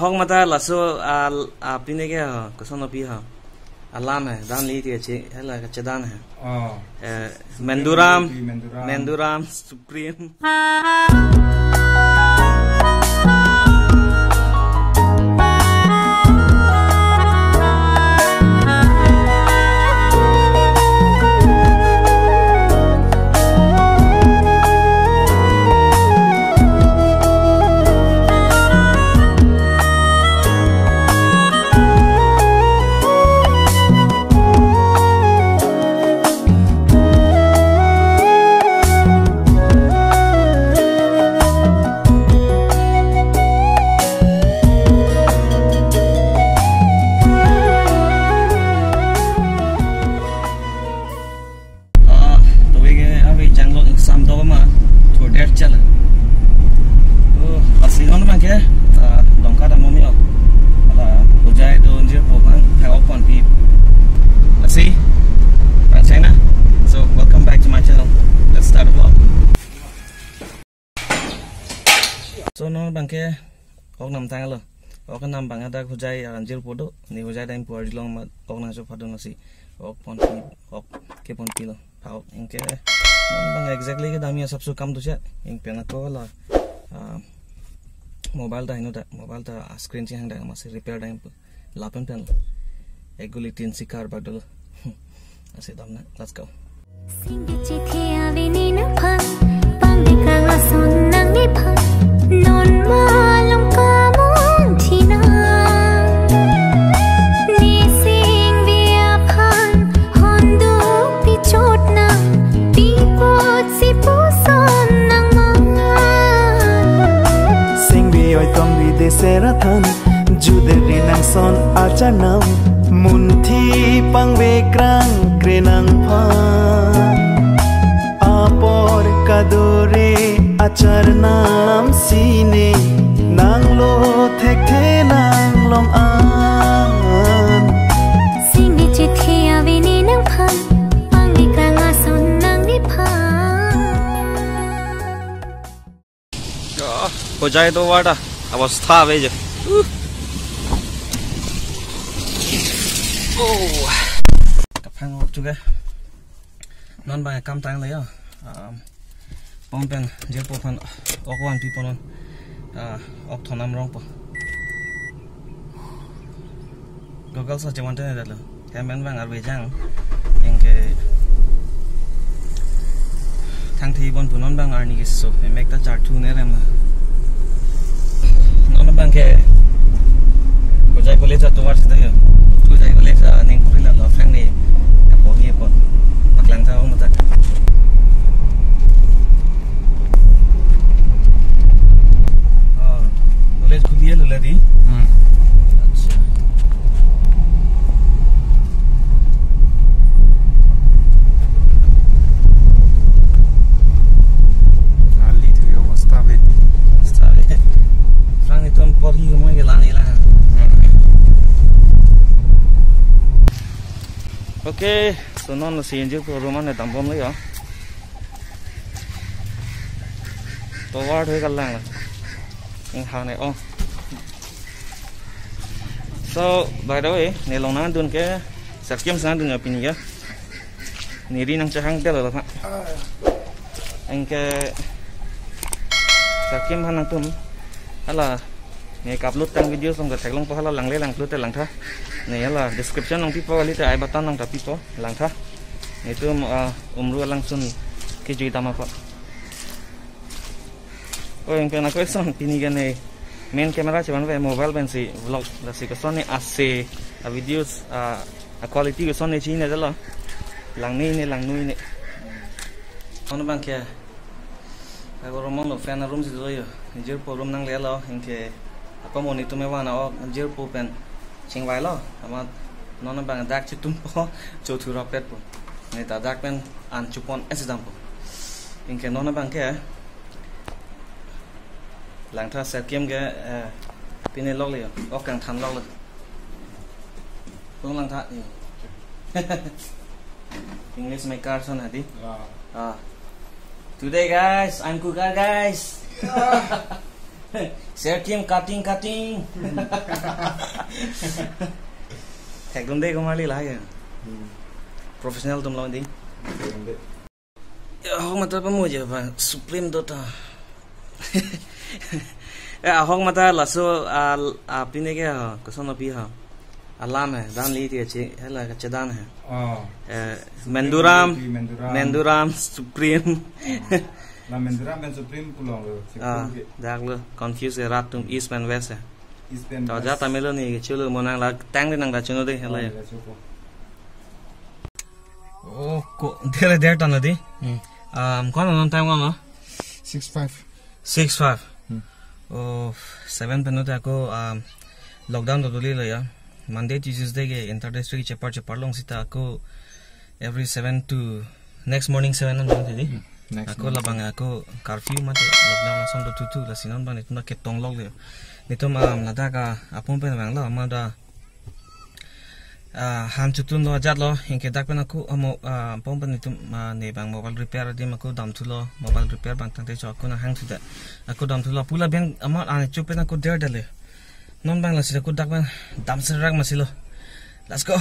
Hong mata lasso pine ke kusono pi ha alam hai dan li ti che hela chedan hai menduram supreme So no bangke ok nam tang lo ok nam bang ada hujai anjil podo ni hujai daim puari long ma ok na so phadon asi ok pon pi ok ke pon pi lo phao inke bang exactly ke damia sabsu kam tu cha ing pena ko la mobile da ino da mobile da screen chi hang da ma se repair daim lapen pen eguli tin sikar bagdol ase damna let's go singi chithi ave ni na phang pang de ka la son nang ni phang non ma long ka mon thina ni sing via phang hondu pi chot na pi pot si po son nang ma sing vi oi tong vi de sera than jude ri nang son achanam mun thi pang ve krang krenang phang apor kadore achar nam sine nang lo thek the nang long an sing ni chithi ave ni nang phang pang ni ka nga son nang ni phang hujai to wada avastha ave je kapang ok juga non ba kam tang le yo pompen je po phan ok wan pi ponon ok thonam rong po google sa jaman te dalo kamen bang arbe jang engke thang thi bon punon bang arni ke so mek ta char thu ne rem non bang ke hujai bole cha to war se yo hujai bole cha ning ko la lo frang ni po ni po paklang ta ong mata Boleh kuliah lu lagi? Acha. ali tu yo stave Frang itu pergi ke mana gelan ni lah. Okay, so non si injil ko rumah ni tampom lagi ya. To war thôi kan lang lah. Yang hang này oh. So by the way, ni long nan dun ke sakyam sang dun api ni ya. Ni ri nang chahang tel lah. Ang ke sakyam han nang tum. Hala ni upload tang video song ke thaklong pa hala lang le lang upload lang tha. Ni hala description nang pipo ali te ai batan nang ta pipo lang tha. Ni tu umru lang sun ke jui tama pa. Oh yang pernah aku son pini kan main kamera cuman mobile ben si vlog la si keson ni AC videos quality keson ni China dah lah lang ni lang nui ni ono bang ke aku rumah lo fan room si tu yo anjir po room nang le lo ingke apa mau ni tu mewa na oh anjir po pen chingwai lo ama nono bang dak chitum po jo thu rapet po ni ta dak pen an chupon esidam po ingke nono bang ke lang tha set game ke pine log le ok kang than log le pung lang tha ni English maker son hadi today guys I'm cooker guys Share team cutting. Ekdom deh kemari lah ya. Profesional tuh melawan ding. Ahok mata apa mau aja bang, Supreme Dota. Ahok mata laso api nih क्या कसम अभी हाँ अलाम है दान ली थी अच्छी है ला अच्छा दान है Menduram Supreme La Menduram and Supreme pulang lo. Dah lo confuse rat tum East and West है तो जा तमिल नहीं चलो मोनांग ला टैंग नंग ला चुनो दे है ला ओ को देर टाना दी कौन नॉन टाइम कौन 6-5 oh 7 पे नोटे ako lockdown to duli ya Monday Tuesday ke inter-district chapar long sita ako every 7 to next morning 7 on thedi ako labang ako curfew mate lockdown la som do tutu la sinon ban itna ke tong log le nitom nada ka apun pe bang la amada han chutun no jat lo inke dak pen aku amo pom pen nitum ne bang mobile repair dim aku dam thulo mobile repair bang tang te cho aku na hang thuda aku dam thulo pula bang amar ane chupen aku der dale non bang la sira aku dak bang dam serak masilo let's go